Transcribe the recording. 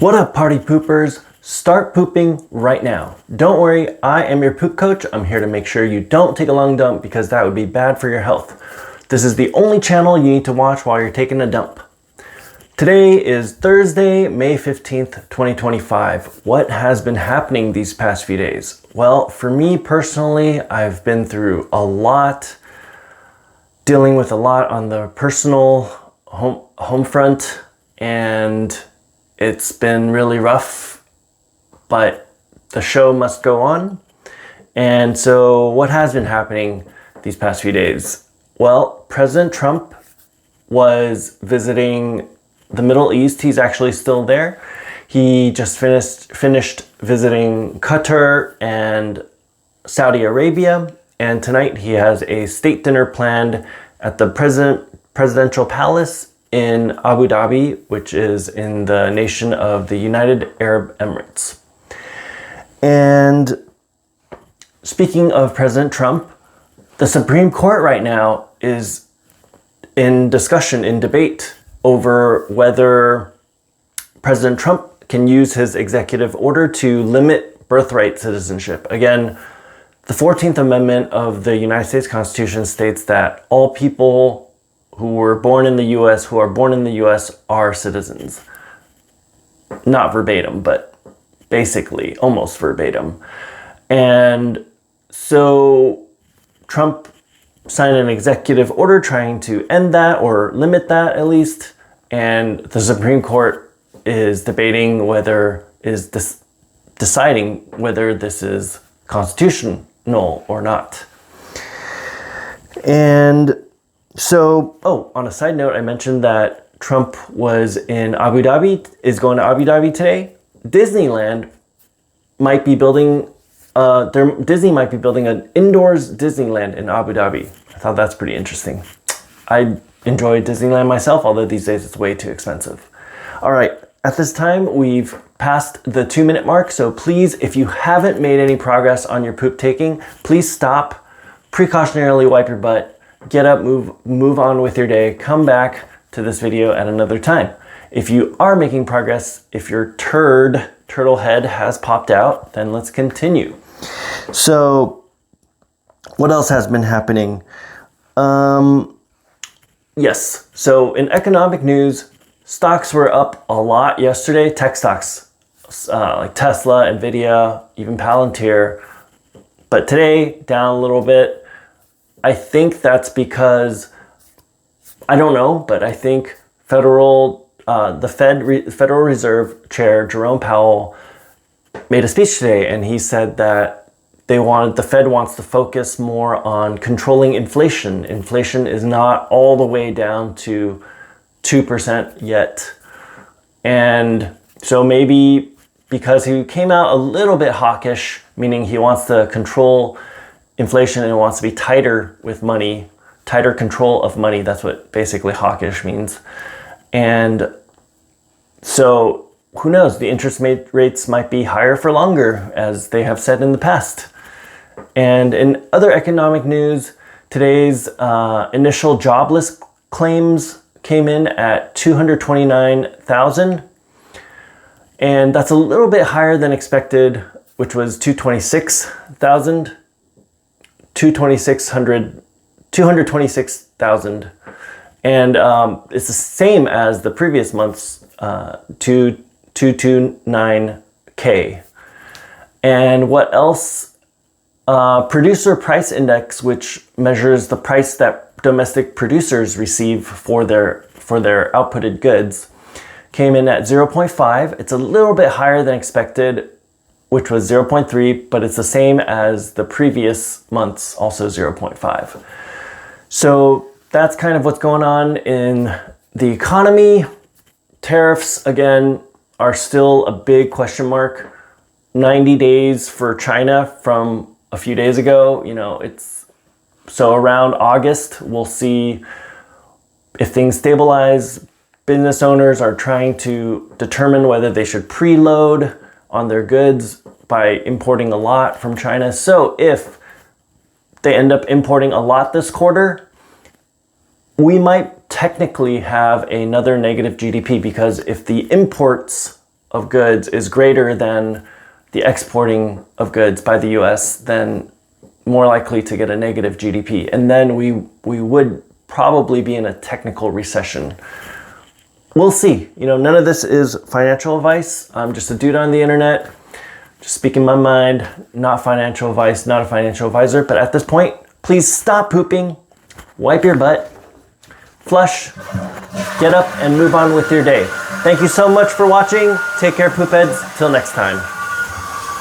What up, party poopers? Start pooping right now. Don't worry, I am your poop coach. I'm here to make sure you don't take a long dump because that would be bad for your health. This is the only channel you need to watch while you're taking a dump. Today is Thursday, May 15th, 2025. What has been happening these past few days? Well, for me personally, I've been through a lot, dealing with a lot on the personal home front, and it's been really rough, but the show must go on. And so what has been happening these past few days? Well, President Trump was visiting the Middle East. He's actually still there. He just finished visiting Qatar and Saudi Arabia. And tonight he has a state dinner planned at the presidential palace in Abu Dhabi, which is in the nation of the United Arab Emirates. And speaking of President Trump, the Supreme Court right now is in discussion, in debate, over whether President Trump can use his executive order to limit birthright citizenship. Again, the 14th Amendment of the United States Constitution states that all people who are born in the US are citizens. Not verbatim, but basically almost verbatim. And so Trump signed an executive order trying to end that or limit that at least. And the Supreme Court is deciding whether this is constitutional or not. And so, on a side note, I mentioned that Trump was in Abu Dhabi, is going to Abu Dhabi today. Disneyland might be building, Disney might be building an indoors Disneyland in Abu Dhabi. I thought that's pretty interesting. I enjoy Disneyland myself, although these days it's way too expensive. All right, at this time, we've passed the 2-minute mark. So please, if you haven't made any progress on your poop taking, please stop, precautionarily wipe your butt, get up, move on with your day, come back to this video at another time. If you are making progress, if your turtle head has popped out, then let's continue. So what else has been happening? Yes, so in economic news, stocks were up a lot yesterday. Tech stocks like Tesla, Nvidia, even Palantir, but today down a little bit. I think that's because, I don't know, but I think the Federal Reserve Chair Jerome Powell made a speech today, and he said that the Fed wants to focus more on controlling inflation. Inflation is not all the way down to 2% yet. And so maybe because he came out a little bit hawkish, meaning he wants to control inflation and wants to be tighter with money, tighter control of money. That's what basically hawkish means. And so who knows, the interest rates might be higher for longer, as they have said in the past. And in other economic news, today's initial jobless claims came in at 229,000. And that's a little bit higher than expected, which was 226,000. 226,000, and it's the same as the previous month's 229K. And what else? Producer price index, which measures the price that domestic producers receive for their outputted goods, came in at 0.5. It's a little bit higher than expected, which was 0.3, but it's the same as the previous month's, also 0.5. So that's kind of what's going on in the economy. Tariffs, again, are still a big question mark. 90 days for China from a few days ago. So around August, we'll see if things stabilize. Business owners are trying to determine whether they should preload on their goods by importing a lot from China. So if they end up importing a lot this quarter, we might technically have another negative GDP, because if the imports of goods is greater than the exporting of goods by the US, then more likely to get a negative GDP. And then we would probably be in a technical recession. We'll see. You know, none of this is financial advice. I'm just a dude on the internet, just speaking my mind, not financial advice, not a financial advisor. But at this point, please stop pooping, wipe your butt, flush, get up and move on with your day. Thank you so much for watching. Take care, poop heads. Till next time.